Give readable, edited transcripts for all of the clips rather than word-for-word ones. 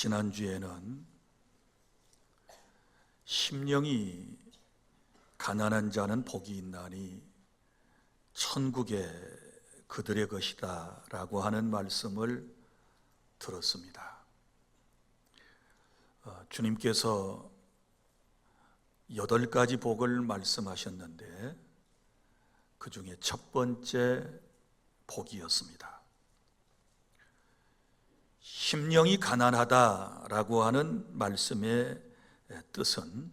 지난주에는 심령이 가난한 자는 복이 있나니 천국에 그들의 것이다 라고 하는 말씀을 들었습니다. 주님께서 8가지 복을 말씀하셨는데 그 중에 첫 번째 복이었습니다. 심령이 가난하다라고 하는 말씀의 뜻은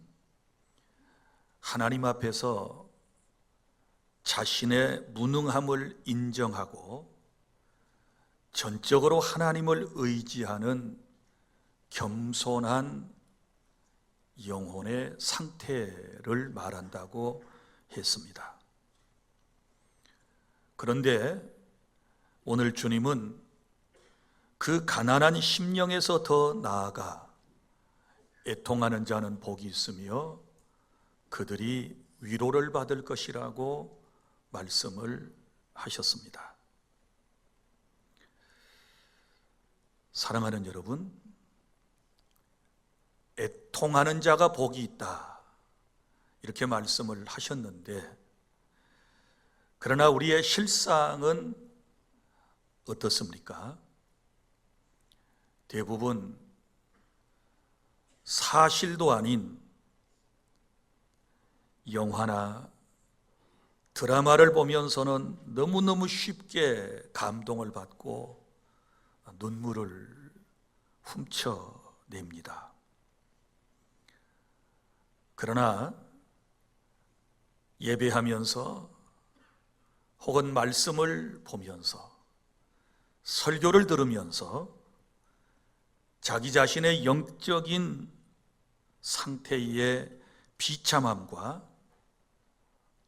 하나님 앞에서 자신의 무능함을 인정하고 전적으로 하나님을 의지하는 겸손한 영혼의 상태를 말한다고 했습니다. 그런데 오늘 주님은 그 가난한 심령에서 더 나아가 애통하는 자는 복이 있으며 그들이 위로를 받을 것이라고 말씀을 하셨습니다. 사랑하는 여러분, 애통하는 자가 복이 있다 이렇게 말씀을 하셨는데, 그러나 우리의 실상은 어떻습니까? 대부분 사실도 아닌 영화나 드라마를 보면서는 너무너무 쉽게 감동을 받고 눈물을 훔쳐냅니다. 그러나 예배하면서 혹은 말씀을 보면서 설교를 들으면서 자기 자신의 영적인 상태의 비참함과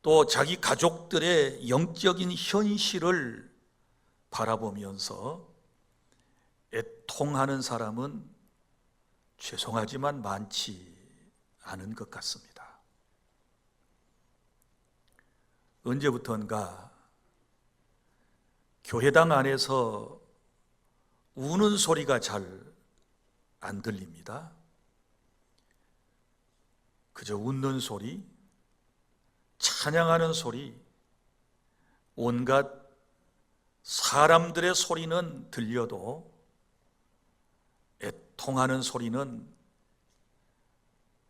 또 자기 가족들의 영적인 현실을 바라보면서 애통하는 사람은 죄송하지만 많지 않은 것 같습니다. 언제부턴가 교회당 안에서 우는 소리가 잘 안 들립니다. 그저 웃는 소리, 찬양하는 소리, 온갖 사람들의 소리는 들려도 애통하는 소리는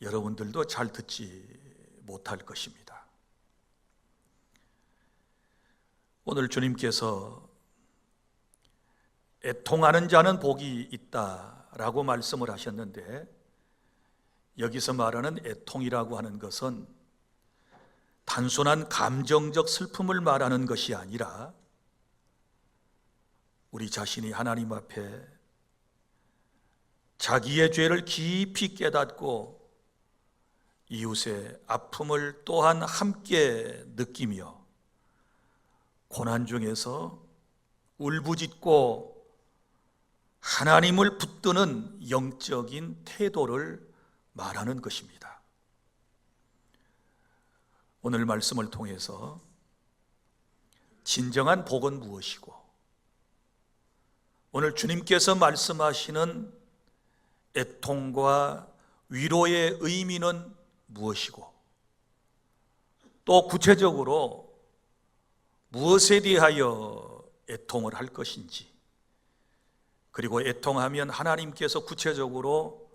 여러분들도 잘 듣지 못할 것입니다. 오늘 주님께서 애통하는 자는 복이 있다라고 말씀을 하셨는데, 여기서 말하는 애통이라고 하는 것은 단순한 감정적 슬픔을 말하는 것이 아니라 우리 자신이 하나님 앞에 자기의 죄를 깊이 깨닫고 이웃의 아픔을 또한 함께 느끼며 고난 중에서 울부짖고 하나님을 붙드는 영적인 태도를 말하는 것입니다. 오늘 말씀을 통해서 진정한 복은 무엇이고, 오늘 주님께서 말씀하시는 애통과 위로의 의미는 무엇이고, 또 구체적으로 무엇에 대하여 애통을 할 것인지, 그리고 애통하면 하나님께서 구체적으로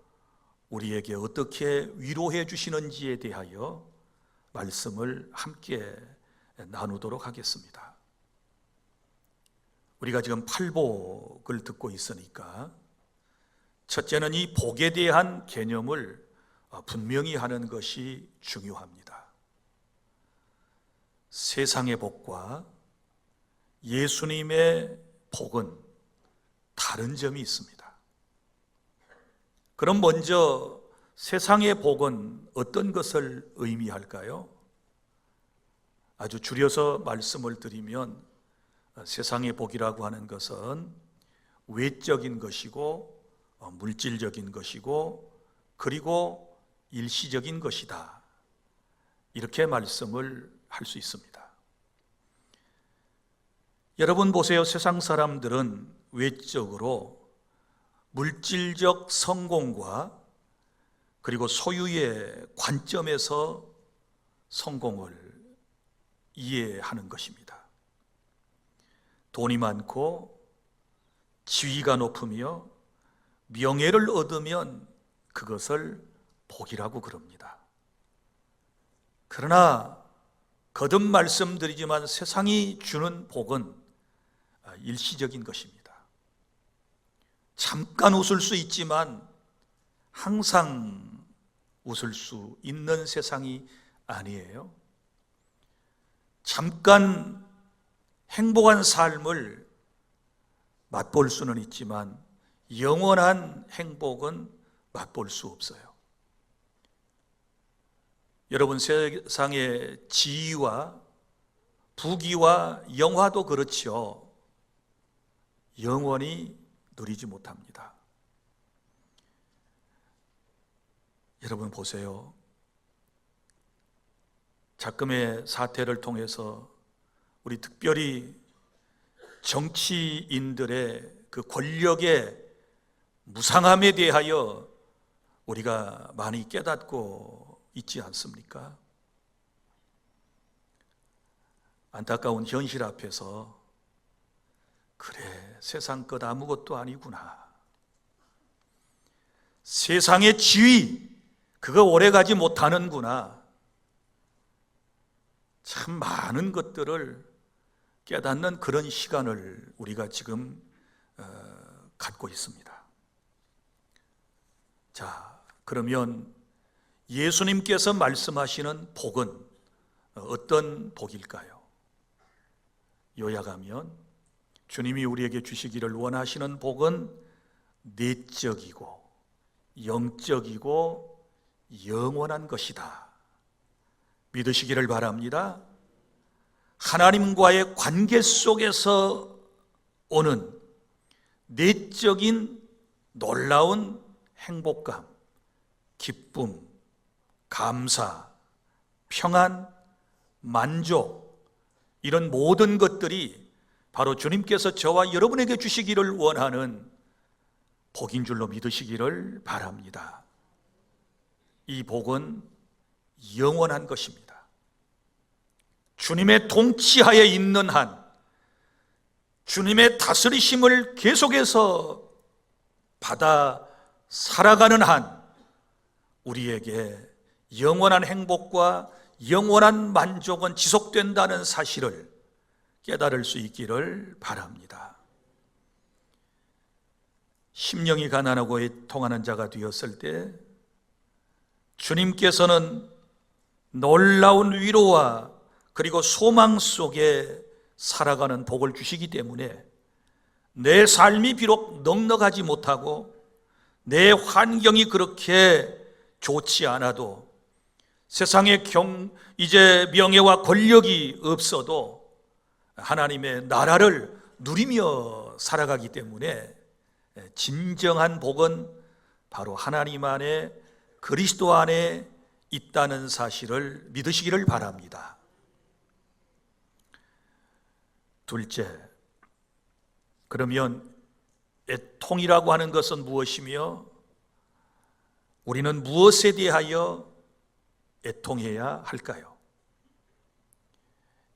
우리에게 어떻게 위로해 주시는지에 대하여 말씀을 함께 나누도록 하겠습니다. 우리가 지금 팔복을 듣고 있으니까 첫째는 이 복에 대한 개념을 분명히 하는 것이 중요합니다. 세상의 복과 예수님의 복은 다른 점이 있습니다. 그럼 먼저 세상의 복은 어떤 것을 의미할까요? 아주 줄여서 말씀을 드리면 세상의 복이라고 하는 것은 외적인 것이고 물질적인 것이고 그리고 일시적인 것이다, 이렇게 말씀을 할 수 있습니다. 여러분 보세요. 세상 사람들은 외적으로 물질적 성공과 그리고 소유의 관점에서 성공을 이해하는 것입니다. 돈이 많고 지위가 높으며 명예를 얻으면 그것을 복이라고 그럽니다. 그러나 거듭 말씀드리지만 세상이 주는 복은 일시적인 것입니다. 잠깐 웃을 수 있지만 항상 웃을 수 있는 세상이 아니에요. 잠깐 행복한 삶을 맛볼 수는 있지만 영원한 행복은 맛볼 수 없어요. 여러분, 세상의 지위와 부귀와 영화도 그렇죠. 영원히 누리지 못합니다. 여러분 보세요. 작금의 사태를 통해서 우리 특별히 정치인들의 그 권력의 무상함에 대하여 우리가 많이 깨닫고 있지 않습니까? 안타까운 현실 앞에서 그래, 세상 것 아무것도 아니구나. 세상의 지위, 그거 오래가지 못하는구나. 참 많은 것들을 깨닫는 그런 시간을 우리가 지금 갖고 있습니다. 자, 그러면 예수님께서 말씀하시는 복은 어떤 복일까요? 요약하면 주님이 우리에게 주시기를 원하시는 복은 내적이고 영적이고 영원한 것이다. 믿으시기를 바랍니다. 하나님과의 관계 속에서 오는 내적인 놀라운 행복감, 기쁨, 감사, 평안, 만족, 이런 모든 것들이 바로 주님께서 저와 여러분에게 주시기를 원하는 복인 줄로 믿으시기를 바랍니다. 이 복은 영원한 것입니다. 주님의 통치하에 있는 한, 주님의 다스리심을 계속해서 받아 살아가는 한, 우리에게 영원한 행복과 영원한 만족은 지속된다는 사실을 깨달을 수 있기를 바랍니다. 심령이 가난하고 애통하는 자가 되었을 때 주님께서는 놀라운 위로와 그리고 소망 속에 살아가는 복을 주시기 때문에 내 삶이 비록 넉넉하지 못하고 내 환경이 그렇게 좋지 않아도 세상에 이제 명예와 권력이 없어도 하나님의 나라를 누리며 살아가기 때문에 진정한 복은 바로 하나님 안에 그리스도 안에 있다는 사실을 믿으시기를 바랍니다. 둘째, 그러면 애통이라고 하는 것은 무엇이며 우리는 무엇에 대하여 애통해야 할까요?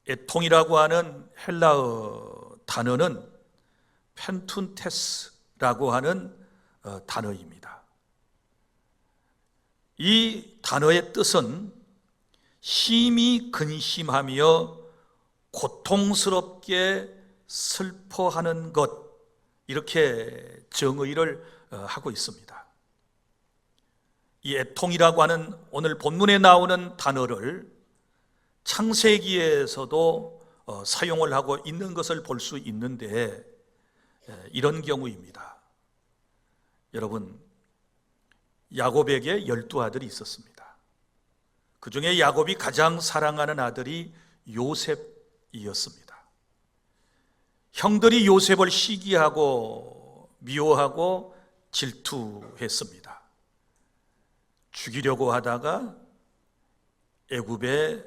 애통이라고 하는 헬라어 단어는 펜툰테스라고 하는 단어입니다. 이 단어의 뜻은 심히 근심하며 고통스럽게 슬퍼하는 것, 이렇게 정의를 하고 있습니다. 이 애통이라고 하는 오늘 본문에 나오는 단어를 창세기에서도 사용을 하고 있는 것을 볼 수 있는데 이런 경우입니다. 여러분, 야곱에게 12아들이 있었습니다. 그 중에 야곱이 가장 사랑하는 아들이 요셉이었습니다. 형들이 요셉을 시기하고 미워하고 질투했습니다. 죽이려고 하다가 애굽의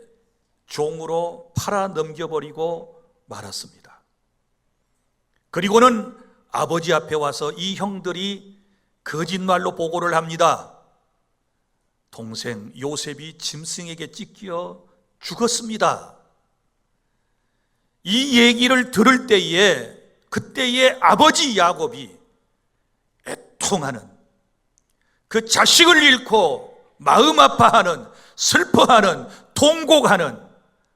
종으로 팔아 넘겨버리고 말았습니다. 그리고는 아버지 앞에 와서 이 형들이 거짓말로 보고를 합니다. 동생 요셉이 짐승에게 찢겨 죽었습니다. 이 얘기를 들을 때에 그때의 아버지 야곱이 애통하는, 그 자식을 잃고 마음 아파하는, 슬퍼하는, 통곡하는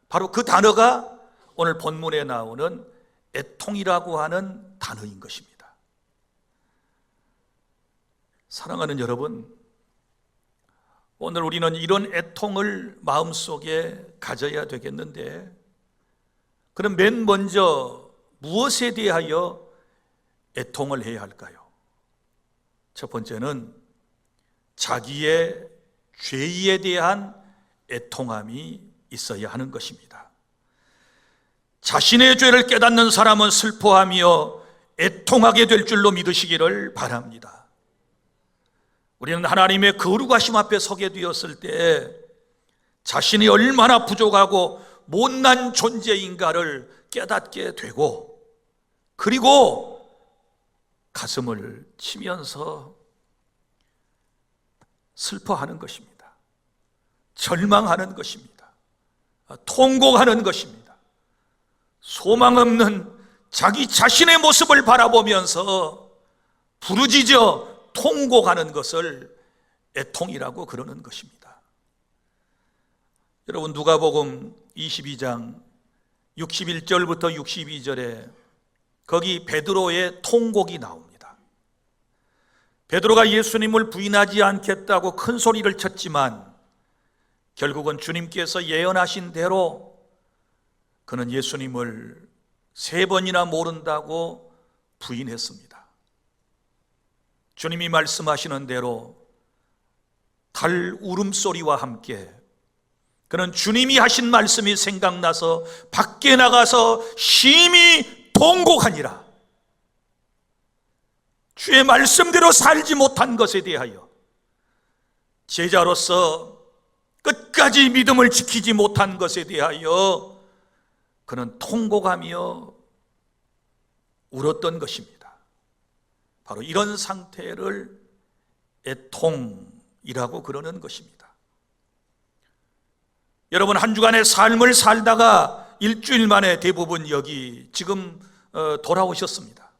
바로 그 단어가 오늘 본문에 나오는 애통이라고 하는 단어인 것입니다. 사랑하는 여러분, 오늘 우리는 이런 애통을 마음속에 가져야 되겠는데, 그럼 맨 먼저 무엇에 대하여 애통을 해야 할까요? 첫 번째는 자기의 죄에 대한 애통함이 있어야 하는 것입니다. 자신의 죄를 깨닫는 사람은 슬퍼하며 애통하게 될 줄로 믿으시기를 바랍니다. 우리는 하나님의 거룩하심 앞에 서게 되었을 때 자신이 얼마나 부족하고 못난 존재인가를 깨닫게 되고, 그리고 가슴을 치면서 슬퍼하는 것입니다. 절망하는 것입니다. 통곡하는 것입니다. 소망 없는 자기 자신의 모습을 바라보면서 부르짖어 통곡하는 것을 애통이라고 그러는 것입니다. 여러분, 누가복음 22장 61절부터 62절에 거기 베드로의 통곡이 나옵니다. 베드로가 예수님을 부인하지 않겠다고 큰 소리를 쳤지만 결국은 주님께서 예언하신 대로 그는 예수님을 3번이나 모른다고 부인했습니다. 주님이 말씀하시는 대로 달 울음소리와 함께 그는 주님이 하신 말씀이 생각나서 밖에 나가서 심히 통곡하니라. 주의 말씀대로 살지 못한 것에 대하여, 제자로서 끝까지 믿음을 지키지 못한 것에 대하여 그는 통곡하며 울었던 것입니다. 바로 이런 상태를 애통이라고 그러는 것입니다. 여러분, 한 주간의 삶을 살다가 일주일 만에 대부분 여기 지금 돌아오셨습니다.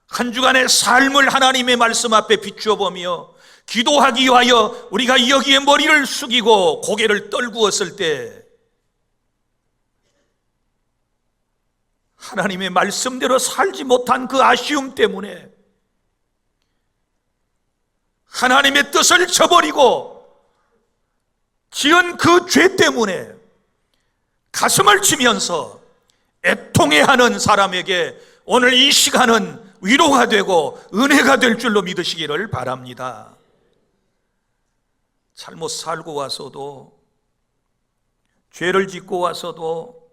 한 주간의 삶을 하나님의 말씀 앞에 비추어 보며 기도하기 위하여 우리가 여기에 머리를 숙이고 고개를 떨구었을 때 하나님의 말씀대로 살지 못한 그 아쉬움 때문에, 하나님의 뜻을 저버리고 지은 그 죄 때문에 가슴을 치면서 애통해하는 사람에게 오늘 이 시간은 위로가 되고 은혜가 될 줄로 믿으시기를 바랍니다. 잘못 살고 와서도, 죄를 짓고 와서도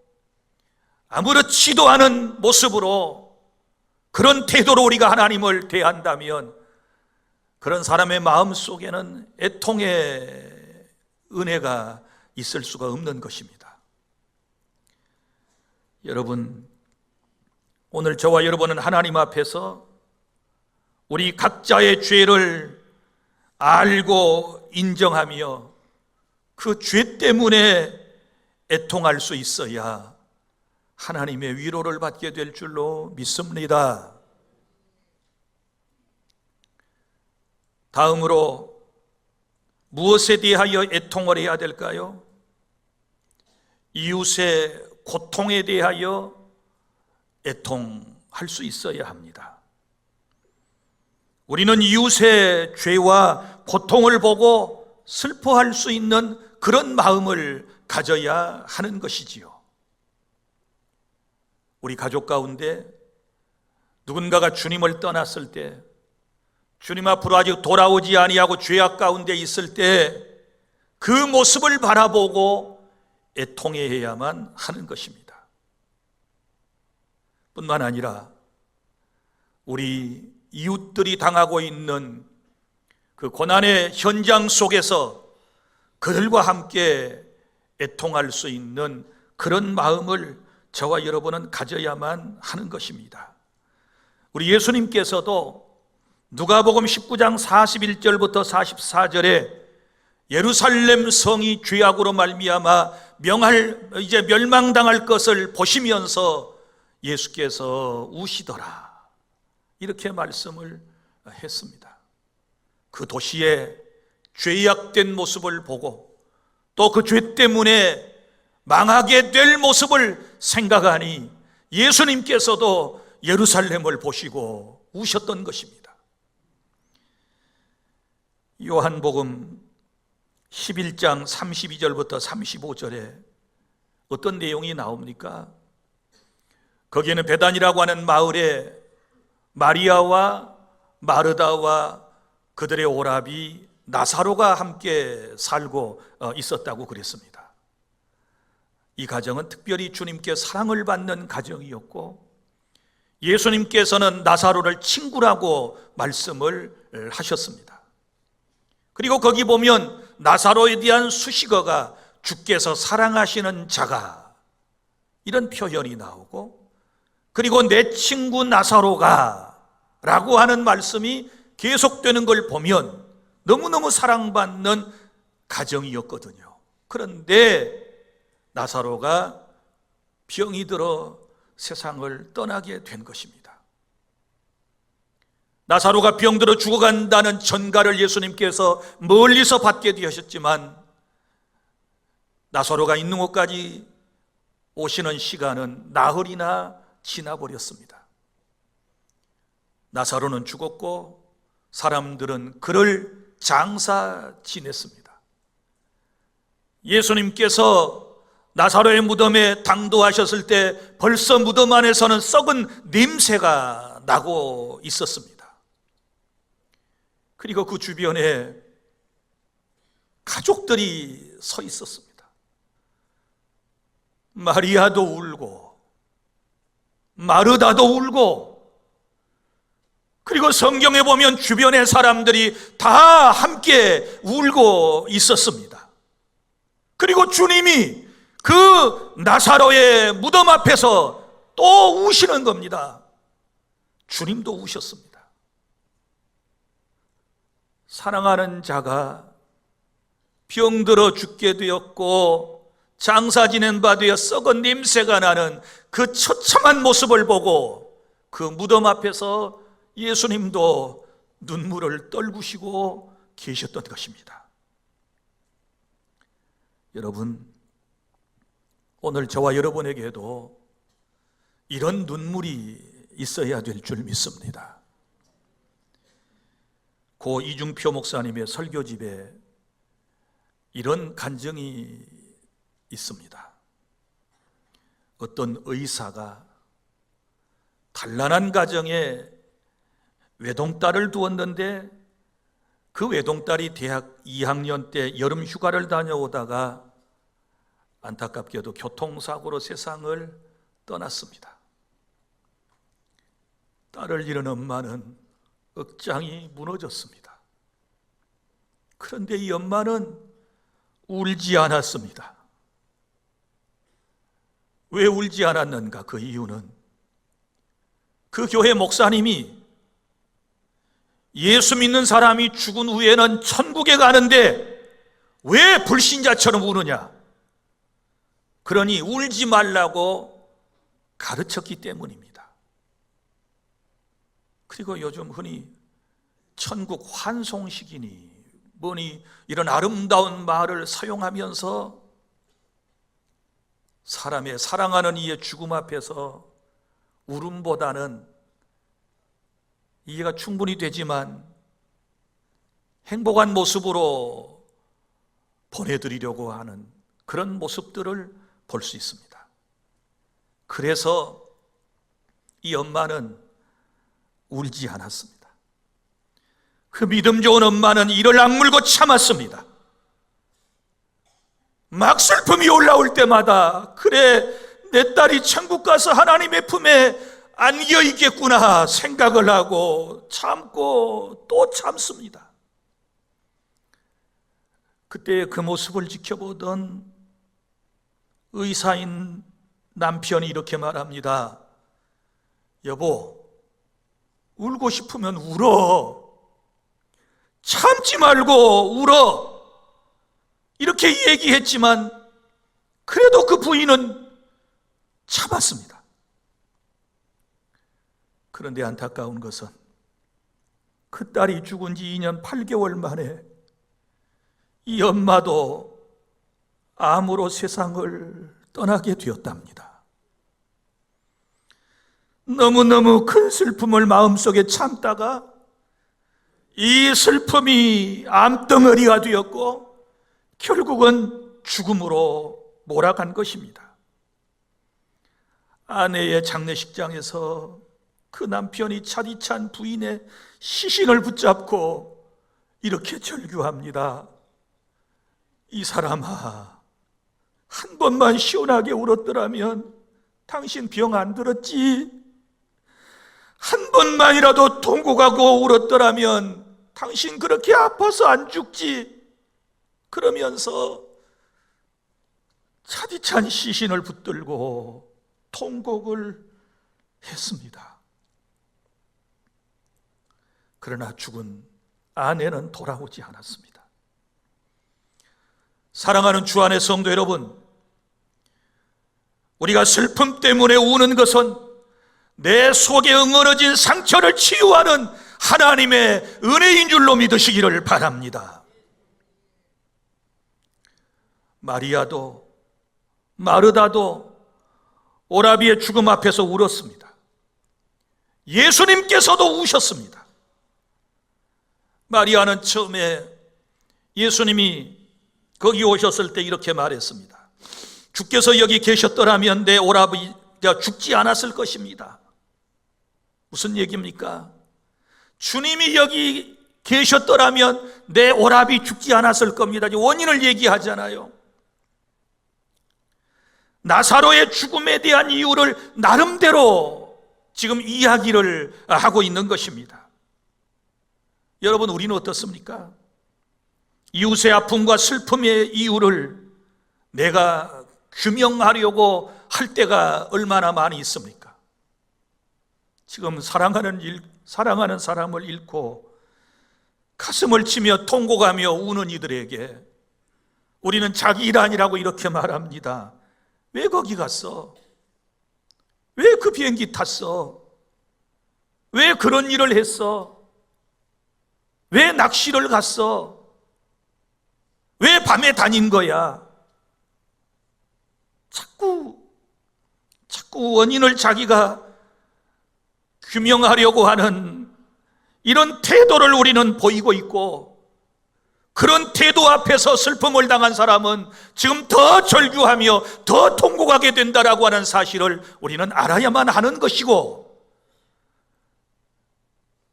아무렇지도 않은 모습으로 그런 태도로 우리가 하나님을 대한다면 그런 사람의 마음 속에는 애통의 은혜가 있을 수가 없는 것입니다. 여러분, 오늘 저와 여러분은 하나님 앞에서 우리 각자의 죄를 알고 인정하며 그 죄 때문에 애통할 수 있어야 하나님의 위로를 받게 될 줄로 믿습니다. 다음으로 무엇에 대하여 애통을 해야 될까요? 이웃의 고통에 대하여 애통할 수 있어야 합니다. 우리는 이웃의 죄와 고통을 보고 슬퍼할 수 있는 그런 마음을 가져야 하는 것이지요. 우리 가족 가운데 누군가가 주님을 떠났을 때, 주님 앞으로 아직 돌아오지 아니하고 죄악 가운데 있을 때 그 모습을 바라보고 애통해야만 하는 것입니다. 뿐만 아니라 우리 이웃들이 당하고 있는 그 고난의 현장 속에서 그들과 함께 애통할 수 있는 그런 마음을 저와 여러분은 가져야만 하는 것입니다. 우리 예수님께서도 누가복음 19장 41절부터 44절에 예루살렘 성이 죄악으로 말미암아 이제 멸망당할 것을 보시면서 예수께서 우시더라, 이렇게 말씀을 했습니다. 그 도시의 죄악된 모습을 보고 또 그 죄 때문에 망하게 될 모습을 생각하니 예수님께서도 예루살렘을 보시고 우셨던 것입니다. 요한복음 11장 32절부터 35절에 어떤 내용이 나옵니까? 거기에는 베단이라고 하는 마을에 마리아와 마르다와 그들의 오라비 나사로가 함께 살고 있었다고 그랬습니다. 이 가정은 특별히 주님께 사랑을 받는 가정이었고, 예수님께서는 나사로를 친구라고 말씀을 하셨습니다. 그리고 거기 보면 나사로에 대한 수식어가 주께서 사랑하시는 자가, 이런 표현이 나오고, 그리고 내 친구 나사로가 라고 하는 말씀이 계속되는 걸 보면 너무너무 사랑받는 가정이었거든요. 그런데 나사로가 병이 들어 세상을 떠나게 된 것입니다. 나사로가 병들어 죽어간다는 전가를 예수님께서 멀리서 받게 되셨지만 나사로가 있는 곳까지 오시는 시간은 나흘이나 지나버렸습니다. 나사로는 죽었고 사람들은 그를 장사 지냈습니다. 예수님께서 나사로의 무덤에 당도하셨을 때 벌써 무덤 안에서는 썩은 냄새가 나고 있었습니다. 그리고 그 주변에 가족들이 서 있었습니다. 마리아도 울고 마르다도 울고, 그리고 성경에 보면 주변의 사람들이 다 함께 울고 있었습니다. 그리고 주님이 그 나사로의 무덤 앞에서 또 우시는 겁니다. 주님도 우셨습니다. 사랑하는 자가 병들어 죽게 되었고 장사 지낸 바 되어 썩은 냄새가 나는 그 처참한 모습을 보고 그 무덤 앞에서 예수님도 눈물을 떨구시고 계셨던 것입니다. 여러분, 오늘 저와 여러분에게도 이런 눈물이 있어야 될 줄 믿습니다. 고 이중표 목사님의 설교집에 이런 간증이 있습니다. 어떤 의사가 단란한 가정에 외동딸을 두었는데 그 외동딸이 대학 2학년 때 여름 휴가를 다녀오다가 안타깝게도 교통사고로 세상을 떠났습니다. 딸을 잃은 엄마는 억장이 무너졌습니다. 그런데 이 엄마는 울지 않았습니다. 왜 울지 않았는가? 그 이유는 그 교회 목사님이 예수 믿는 사람이 죽은 후에는 천국에 가는데 왜 불신자처럼 우느냐? 그러니 울지 말라고 가르쳤기 때문입니다. 그리고 요즘 흔히 천국 환송식이니 뭐니 이런 아름다운 말을 사용하면서 사람의 사랑하는 이의 죽음 앞에서 울음보다는 이해가 충분히 되지만 행복한 모습으로 보내드리려고 하는 그런 모습들을 볼 수 있습니다. 그래서 이 엄마는 울지 않았습니다. 그 믿음 좋은 엄마는 이를 악물고 참았습니다. 막 슬픔이 올라올 때마다 그래, 내 딸이 천국 가서 하나님의 품에 안겨 있겠구나 생각을 하고 참고 또 참습니다. 그때 그 모습을 지켜보던 의사인 남편이 이렇게 말합니다. 여보, 울고 싶으면 울어. 참지 말고 울어, 이렇게 얘기했지만 그래도 그 부인은 참았습니다. 그런데 안타까운 것은 그 딸이 죽은 지 2년 8개월 만에 이 엄마도 암으로 세상을 떠나게 되었답니다. 너무너무 큰 슬픔을 마음속에 참다가 이 슬픔이 암덩어리가 되었고 결국은 죽음으로 몰아간 것입니다. 아내의 장례식장에서 그 남편이 차디찬 부인의 시신을 붙잡고 이렇게 절규합니다. 이 사람아, 한 번만 시원하게 울었더라면 당신 병 안 들었지? 한 번만이라도 통곡하고 울었더라면 당신 그렇게 아파서 안 죽지? 그러면서 차디찬 시신을 붙들고 통곡을 했습니다. 그러나 죽은 아내는 돌아오지 않았습니다. 사랑하는 주 안의 성도 여러분, 우리가 슬픔 때문에 우는 것은 내 속에 응어러진 상처를 치유하는 하나님의 은혜인 줄로 믿으시기를 바랍니다. 마리아도 마르다도 오라비의 죽음 앞에서 울었습니다. 예수님께서도 우셨습니다. 마리아는 처음에 예수님이 거기 오셨을 때 이렇게 말했습니다. 주께서 여기 계셨더라면 내 오라비가 죽지 않았을 것입니다. 무슨 얘기입니까? 주님이 여기 계셨더라면 내 오라비 죽지 않았을 겁니다. 원인을 얘기하잖아요. 나사로의 죽음에 대한 이유를 나름대로 지금 이야기를 하고 있는 것입니다. 여러분, 우리는 어떻습니까? 이웃의 아픔과 슬픔의 이유를 내가 규명하려고 할 때가 얼마나 많이 있습니까? 지금 사랑하는 사람을 잃고 가슴을 치며 통곡하며 우는 이들에게 우리는 자기 일 아니라고 이렇게 말합니다. 왜 거기 갔어? 왜 그 비행기 탔어? 왜 그런 일을 했어? 왜 낚시를 갔어? 왜 밤에 다닌 거야? 자꾸 원인을 자기가 규명하려고 하는 이런 태도를 우리는 보이고 있고, 그런 태도 앞에서 슬픔을 당한 사람은 지금 더 절규하며 더 통곡하게 된다라고 하는 사실을 우리는 알아야만 하는 것이고,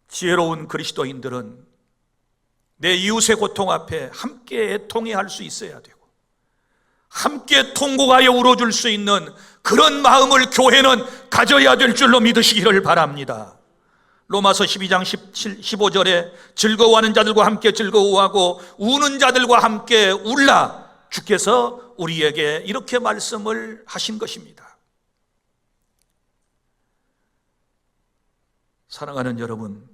지혜로운 그리스도인들은 내 이웃의 고통 앞에 함께 애통해할 수 있어야 되고, 함께 통곡하여 울어줄 수 있는 그런 마음을 교회는 가져야 될 줄로 믿으시기를 바랍니다. 로마서 12장 15절에 즐거워하는 자들과 함께 즐거워하고 우는 자들과 함께 울라, 주께서 우리에게 이렇게 말씀을 하신 것입니다. 사랑하는 여러분,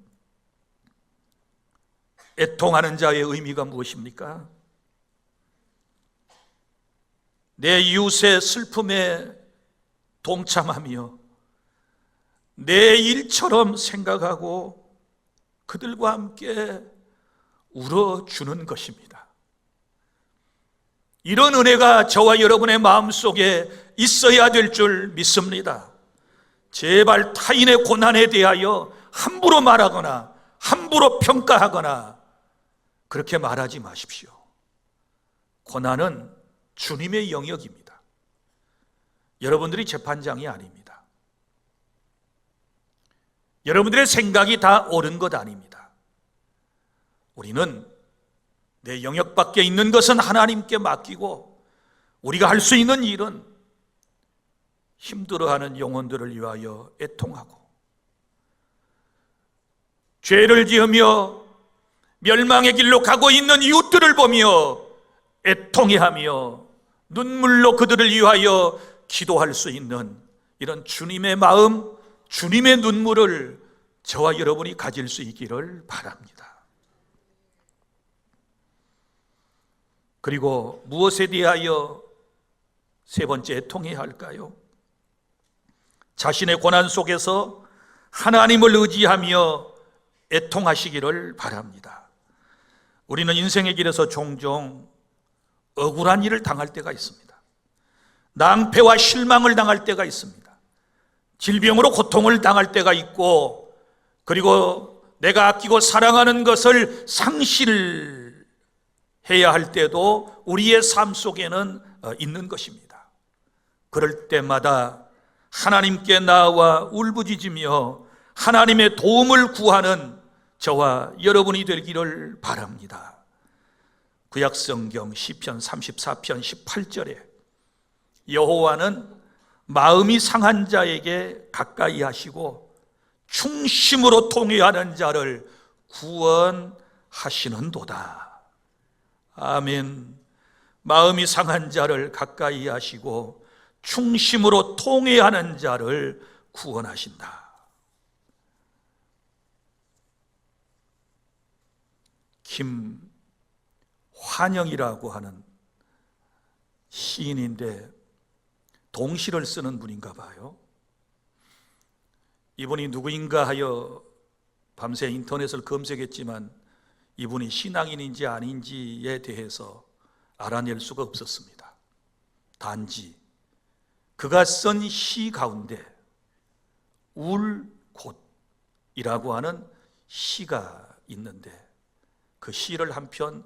애통하는 자의 의미가 무엇입니까? 내 이웃의 슬픔에 동참하며 내 일처럼 생각하고 그들과 함께 울어주는 것입니다. 이런 은혜가 저와 여러분의 마음속에 있어야 될 줄 믿습니다. 제발 타인의 고난에 대하여 함부로 말하거나 함부로 평가하거나 그렇게 말하지 마십시오. 고난은 주님의 영역입니다. 여러분들이 재판장이 아닙니다. 여러분들의 생각이 다 옳은 것 아닙니다. 우리는 내 영역 밖에 있는 것은 하나님께 맡기고, 우리가 할 수 있는 일은 힘들어하는 영혼들을 위하여 애통하고, 죄를 지으며 멸망의 길로 가고 있는 이웃들을 보며 애통해하며 눈물로 그들을 위하여 기도할 수 있는 이런 주님의 마음, 주님의 눈물을 저와 여러분이 가질 수 있기를 바랍니다. 그리고 무엇에 대하여 세 번째 애통해야 할까요? 자신의 고난 속에서 하나님을 의지하며 애통하시기를 바랍니다. 우리는 인생의 길에서 종종 억울한 일을 당할 때가 있습니다. 낭패와 실망을 당할 때가 있습니다. 질병으로 고통을 당할 때가 있고, 그리고 내가 아끼고 사랑하는 것을 상실해야 할 때도 우리의 삶 속에는 있는 것입니다. 그럴 때마다 하나님께 나와 울부짖으며 하나님의 도움을 구하는 저와 여러분이 되기를 바랍니다. 구약성경 시편 34편 18절에 여호와는 마음이 상한 자에게 가까이 하시고 충심으로 통회하는 자를 구원하시는도다. 아멘. 마음이 상한 자를 가까이 하시고 충심으로 통회하는 자를 구원하신다. 김환영이라고 하는 시인인데 동시를 쓰는 분인가 봐요. 이분이 누구인가 하여 밤새 인터넷을 검색했지만 이분이 신앙인인지 아닌지에 대해서 알아낼 수가 없었습니다. 단지 그가 쓴 시 가운데 울곳이라고 하는 시가 있는데 그 시를 한 편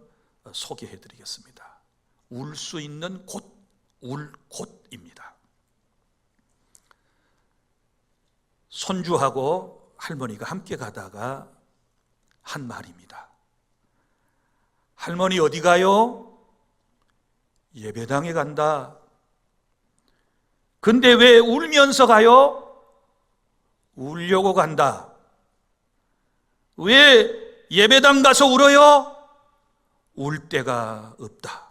소개해 드리겠습니다. 울 수 있는 곳, 울곳입니다. 손주하고 할머니가 함께 가다가 한 말입니다. 할머니 어디 가요? 예배당에 간다. 근데 왜 울면서 가요? 울려고 간다. 왜 예배당 가서 울어요? 울 데가 없다.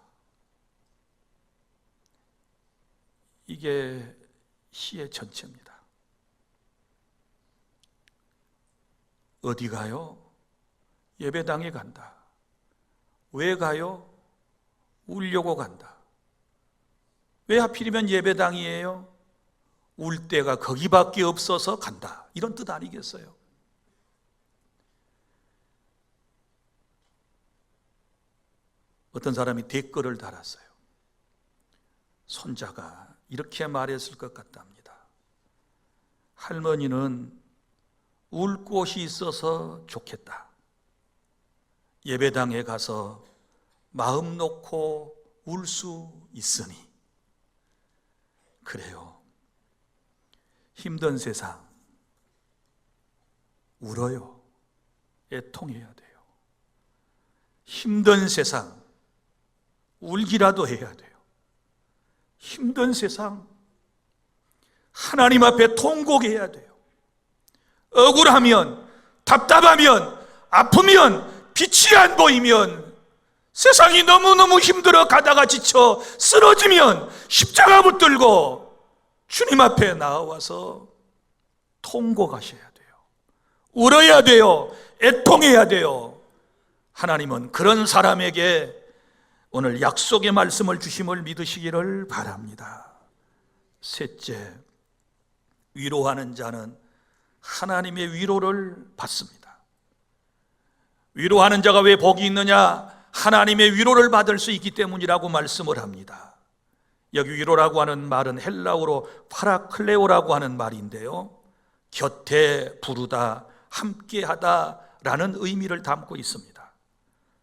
이게 시의 전체입니다. 어디 가요? 예배당에 간다. 왜 가요? 울려고 간다. 왜 하필이면 예배당이에요? 울 데가 거기밖에 없어서 간다. 이런 뜻 아니겠어요? 어떤 사람이 댓글을 달았어요. 손자가 이렇게 말했을 것 같답니다. 할머니는 울 곳이 있어서 좋겠다. 예배당에 가서 마음 놓고 울 수 있으니. 그래요. 힘든 세상 울어요. 애통해야 돼요. 힘든 세상 울기라도 해야 돼요. 힘든 세상 하나님 앞에 통곡해야 돼요. 억울하면, 답답하면, 아프면, 빛이 안 보이면, 세상이 너무너무 힘들어 가다가 지쳐 쓰러지면 십자가 붙들고 주님 앞에 나와서 통곡하셔야 돼요. 울어야 돼요. 애통해야 돼요. 하나님은 그런 사람에게 오늘 약속의 말씀을 주심을 믿으시기를 바랍니다. 셋째, 위로하는 자는 하나님의 위로를 받습니다. 위로하는 자가 왜 복이 있느냐? 하나님의 위로를 받을 수 있기 때문이라고 말씀을 합니다. 여기 위로라고 하는 말은 헬라어로 파라클레오라고 하는 말인데요, 곁에 부르다, 함께하다 라는 의미를 담고 있습니다.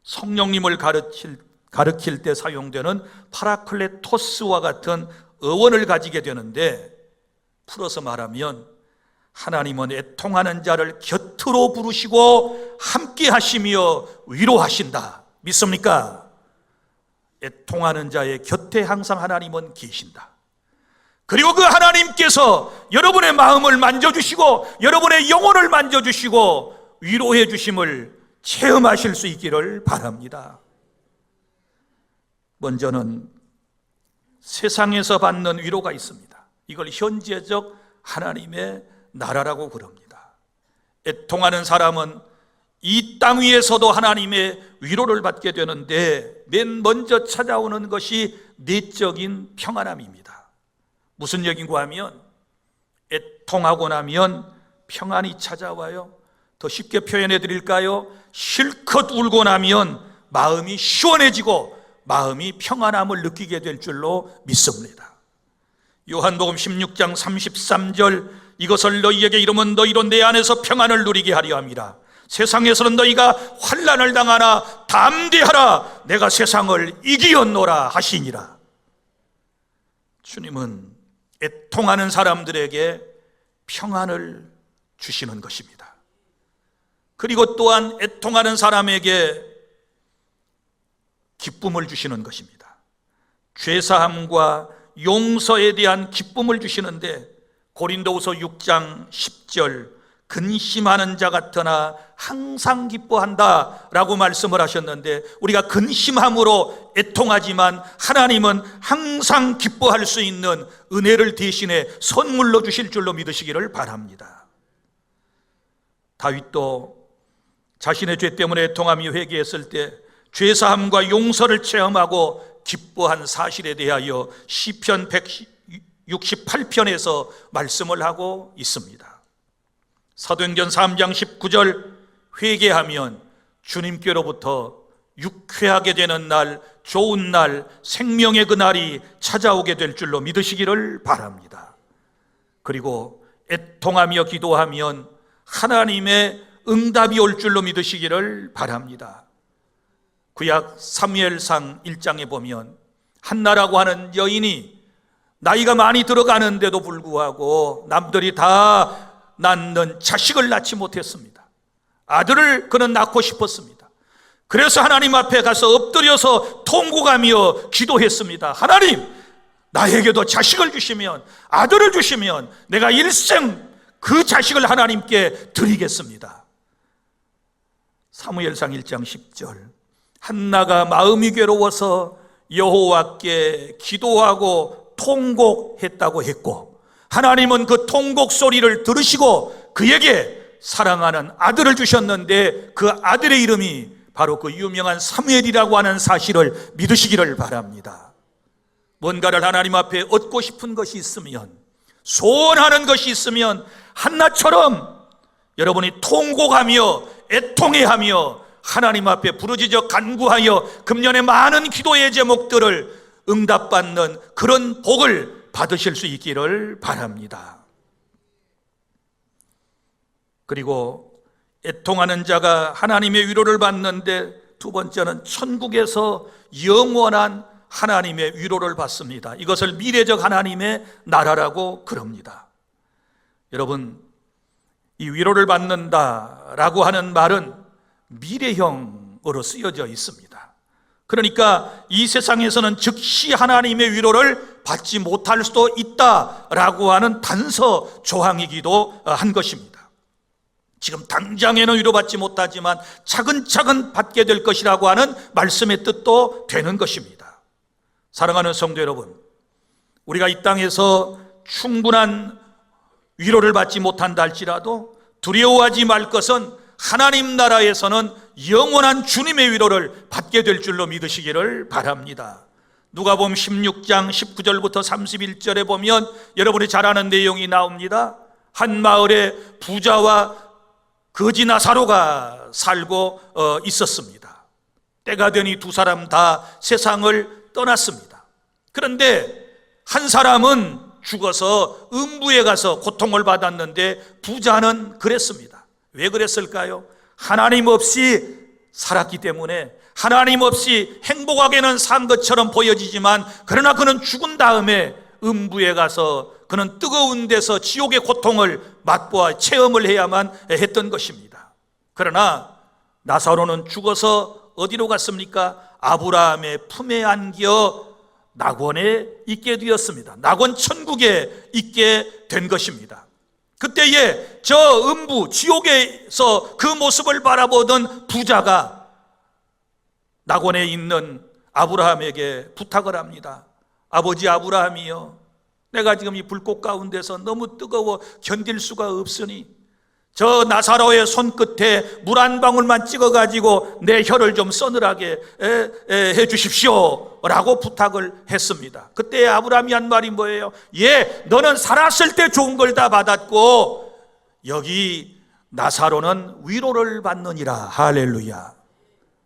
성령님을 가르칠 때 사용되는 파라클레토스와 같은 어원을 가지게 되는데, 풀어서 말하면 하나님은 애통하는 자를 곁으로 부르시고 함께 하시며 위로하신다. 믿습니까? 애통하는 자의 곁에 항상 하나님은 계신다. 그리고 그 하나님께서 여러분의 마음을 만져주시고 여러분의 영혼을 만져주시고 위로해 주심을 체험하실 수 있기를 바랍니다. 먼저는 세상에서 받는 위로가 있습니다. 이걸 현재적 하나님의 나라라고 부릅니다. 애통하는 사람은 이 땅 위에서도 하나님의 위로를 받게 되는데 맨 먼저 찾아오는 것이 내적인 평안함입니다. 무슨 얘기인가 하면 애통하고 나면 평안이 찾아와요. 더 쉽게 표현해 드릴까요? 실컷 울고 나면 마음이 시원해지고 마음이 평안함을 느끼게 될 줄로 믿습니다. 요한복음 16장 33절, 이것을 너희에게 이르면 너희로 내 안에서 평안을 누리게 하려 함이라. 세상에서는 너희가 환난을 당하나 담대하라, 내가 세상을 이기었노라 하시니라. 주님은 애통하는 사람들에게 평안을 주시는 것입니다. 그리고 또한 애통하는 사람에게 기쁨을 주시는 것입니다. 죄사함과 용서에 대한 기쁨을 주시는데 고린도후서 6장 10절, 근심하는 자 같으나 항상 기뻐한다 라고 말씀을 하셨는데, 우리가 근심함으로 애통하지만 하나님은 항상 기뻐할 수 있는 은혜를 대신에 선물로 주실 줄로 믿으시기를 바랍니다. 다윗도 자신의 죄 때문에 애통하며 회개했을 때 죄사함과 용서를 체험하고 기뻐한 사실에 대하여 시편 168편에서 말씀을 하고 있습니다. 사도행전 3장 19절, 회개하면 주님께로부터 유쾌하게 되는 날, 좋은 날, 생명의 그 날이 찾아오게 될 줄로 믿으시기를 바랍니다. 그리고 애통하며 기도하면 하나님의 응답이 올 줄로 믿으시기를 바랍니다. 구약 사무엘상 1장에 보면 한나라고 하는 여인이 나이가 많이 들어가는데도 불구하고 남들이 다 낳는 자식을 낳지 못했습니다. 아들을 그는 낳고 싶었습니다. 그래서 하나님 앞에 가서 엎드려서 통곡하며 기도했습니다. 하나님, 나에게도 자식을 주시면, 아들을 주시면 내가 일생 그 자식을 하나님께 드리겠습니다. 사무엘상 1장 10절, 한나가 마음이 괴로워서 여호와께 기도하고 통곡했다고 했고, 하나님은 그 통곡 소리를 들으시고 그에게 사랑하는 아들을 주셨는데 그 아들의 이름이 바로 그 유명한 사무엘이라고 하는 사실을 믿으시기를 바랍니다. 뭔가를 하나님 앞에 얻고 싶은 것이 있으면, 소원하는 것이 있으면 한나처럼 여러분이 통곡하며 애통해하며 하나님 앞에 부르짖어 간구하여 금년에 많은 기도의 제목들을 응답받는 그런 복을 받으실 수 있기를 바랍니다. 그리고 애통하는 자가 하나님의 위로를 받는데 두 번째는 천국에서 영원한 하나님의 위로를 받습니다. 이것을 미래적 하나님의 나라라고 그럽니다. 여러분, 이 위로를 받는다라고 하는 말은 미래형으로 쓰여져 있습니다. 그러니까 이 세상에서는 즉시 하나님의 위로를 받지 못할 수도 있다라고 하는 단서 조항이기도 한 것입니다. 지금 당장에는 위로받지 못하지만 차근차근 받게 될 것이라고 하는 말씀의 뜻도 되는 것입니다. 사랑하는 성도 여러분, 우리가 이 땅에서 충분한 위로를 받지 못한다 할지라도 두려워하지 말 것은 하나님 나라에서는 영원한 주님의 위로를 받게 될 줄로 믿으시기를 바랍니다. 누가복음 16장 19절부터 31절에 보면 여러분이 잘 아는 내용이 나옵니다. 한 마을에 부자와 거지 나사로가 살고 있었습니다. 때가 되니 두 사람 다 세상을 떠났습니다. 그런데 한 사람은 죽어서 음부에 가서 고통을 받았는데 부자는 그랬습니다. 왜 그랬을까요? 하나님 없이 살았기 때문에, 하나님 없이 행복하게는 산 것처럼 보여지지만 그러나 그는 죽은 다음에 음부에 가서 그는 뜨거운 데서 지옥의 고통을 맛보아 체험을 해야만 했던 것입니다. 그러나 나사로는 죽어서 어디로 갔습니까? 아브라함의 품에 안겨 낙원에 있게 되었습니다. 낙원 천국에 있게 된 것입니다. 그때에 저 음부 지옥에서 그 모습을 바라보던 부자가 낙원에 있는 아브라함에게 부탁을 합니다. 아버지 아브라함이여, 내가 지금 이 불꽃 가운데서 너무 뜨거워 견딜 수가 없으니 저 나사로의 손끝에 물 한 방울만 찍어가지고 내 혀를 좀 서늘하게 해 주십시오 라고 부탁을 했습니다. 그때 아브라함이 한 말이 뭐예요? 너는 살았을 때 좋은 걸 다 받았고 여기 나사로는 위로를 받느니라. 할렐루야.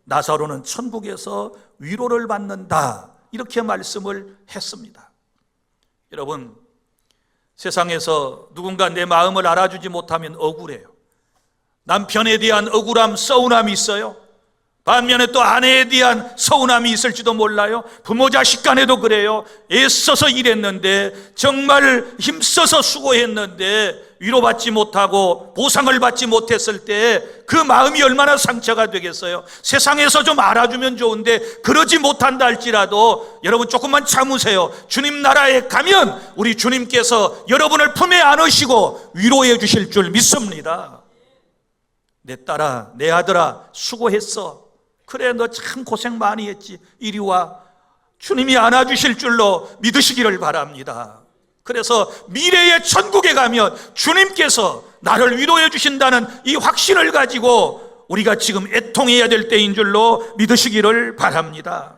나사로는 천국에서 위로를 받는다, 이렇게 말씀을 했습니다. 여러분, 세상에서 누군가 내 마음을 알아주지 못하면 억울해요. 남편에 대한 억울함, 서운함이 있어요. 반면에 또 아내에 대한 서운함이 있을지도 몰라요. 부모 자식 간에도 그래요. 애써서 일했는데, 정말 힘써서 수고했는데 위로받지 못하고 보상을 받지 못했을 때 그 마음이 얼마나 상처가 되겠어요. 세상에서 좀 알아주면 좋은데 그러지 못한다 할지라도 여러분 조금만 참으세요. 주님 나라에 가면 우리 주님께서 여러분을 품에 안으시고 위로해 주실 줄 믿습니다. 내 딸아, 내 아들아, 수고했어. 그래, 너 참 고생 많이 했지. 이리 와. 주님이 안아주실 줄로 믿으시기를 바랍니다. 그래서 미래의 천국에 가면 주님께서 나를 위로해 주신다는 이 확신을 가지고 우리가 지금 애통해야 될 때인 줄로 믿으시기를 바랍니다.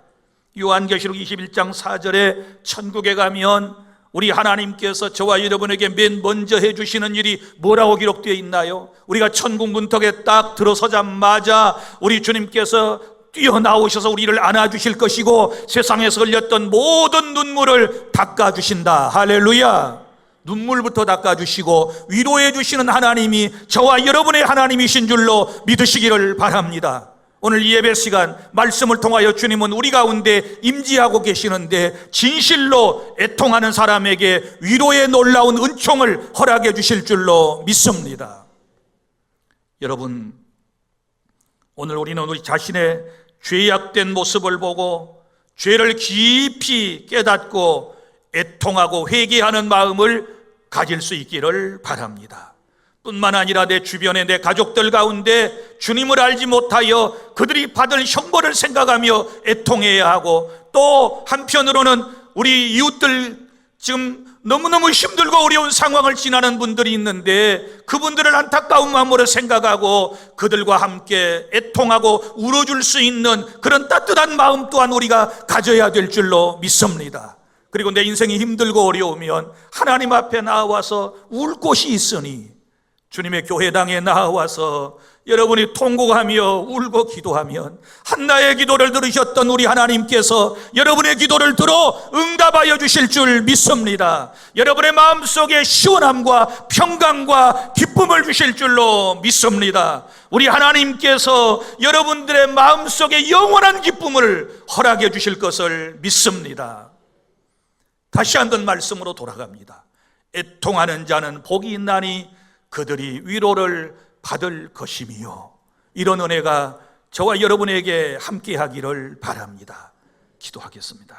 요한계시록 21장 4절에 천국에 가면 우리 하나님께서 저와 여러분에게 맨 먼저 해주시는 일이 뭐라고 기록되어 있나요? 우리가 천국 문턱에 딱 들어서자마자 우리 주님께서 뛰어나오셔서 우리를 안아주실 것이고 세상에서 흘렸던 모든 눈물을 닦아주신다. 할렐루야. 눈물부터 닦아주시고 위로해 주시는 하나님이 저와 여러분의 하나님이신 줄로 믿으시기를 바랍니다. 오늘 이 예배 시간 말씀을 통하여 주님은 우리 가운데 임재하고 계시는데 진실로 애통하는 사람에게 위로의 놀라운 은총을 허락해 주실 줄로 믿습니다. 여러분, 오늘 우리는 우리 자신의 죄악된 모습을 보고 죄를 깊이 깨닫고 애통하고 회개하는 마음을 가질 수 있기를 바랍니다. 뿐만 아니라 내 주변의 내 가족들 가운데 주님을 알지 못하여 그들이 받을 형벌을 생각하며 애통해야 하고, 또 한편으로는 우리 이웃들 지금 너무너무 힘들고 어려운 상황을 지나는 분들이 있는데 그분들을 안타까운 마음으로 생각하고 그들과 함께 애통하고 울어줄 수 있는 그런 따뜻한 마음 또한 우리가 가져야 될 줄로 믿습니다. 그리고 내 인생이 힘들고 어려우면 하나님 앞에 나와서 울 곳이 있으니 주님의 교회당에 나와서 여러분이 통곡하며 울고 기도하면 한나의 기도를 들으셨던 우리 하나님께서 여러분의 기도를 들어 응답하여 주실 줄 믿습니다. 여러분의 마음속에 시원함과 평강과 기쁨을 주실 줄로 믿습니다. 우리 하나님께서 여러분들의 마음속에 영원한 기쁨을 허락해 주실 것을 믿습니다. 다시 한번 말씀으로 돌아갑니다. 애통하는 자는 복이 있나니 그들이 위로를 받을 것이며, 이런 은혜가 저와 여러분에게 함께 하기를 바랍니다. 기도하겠습니다.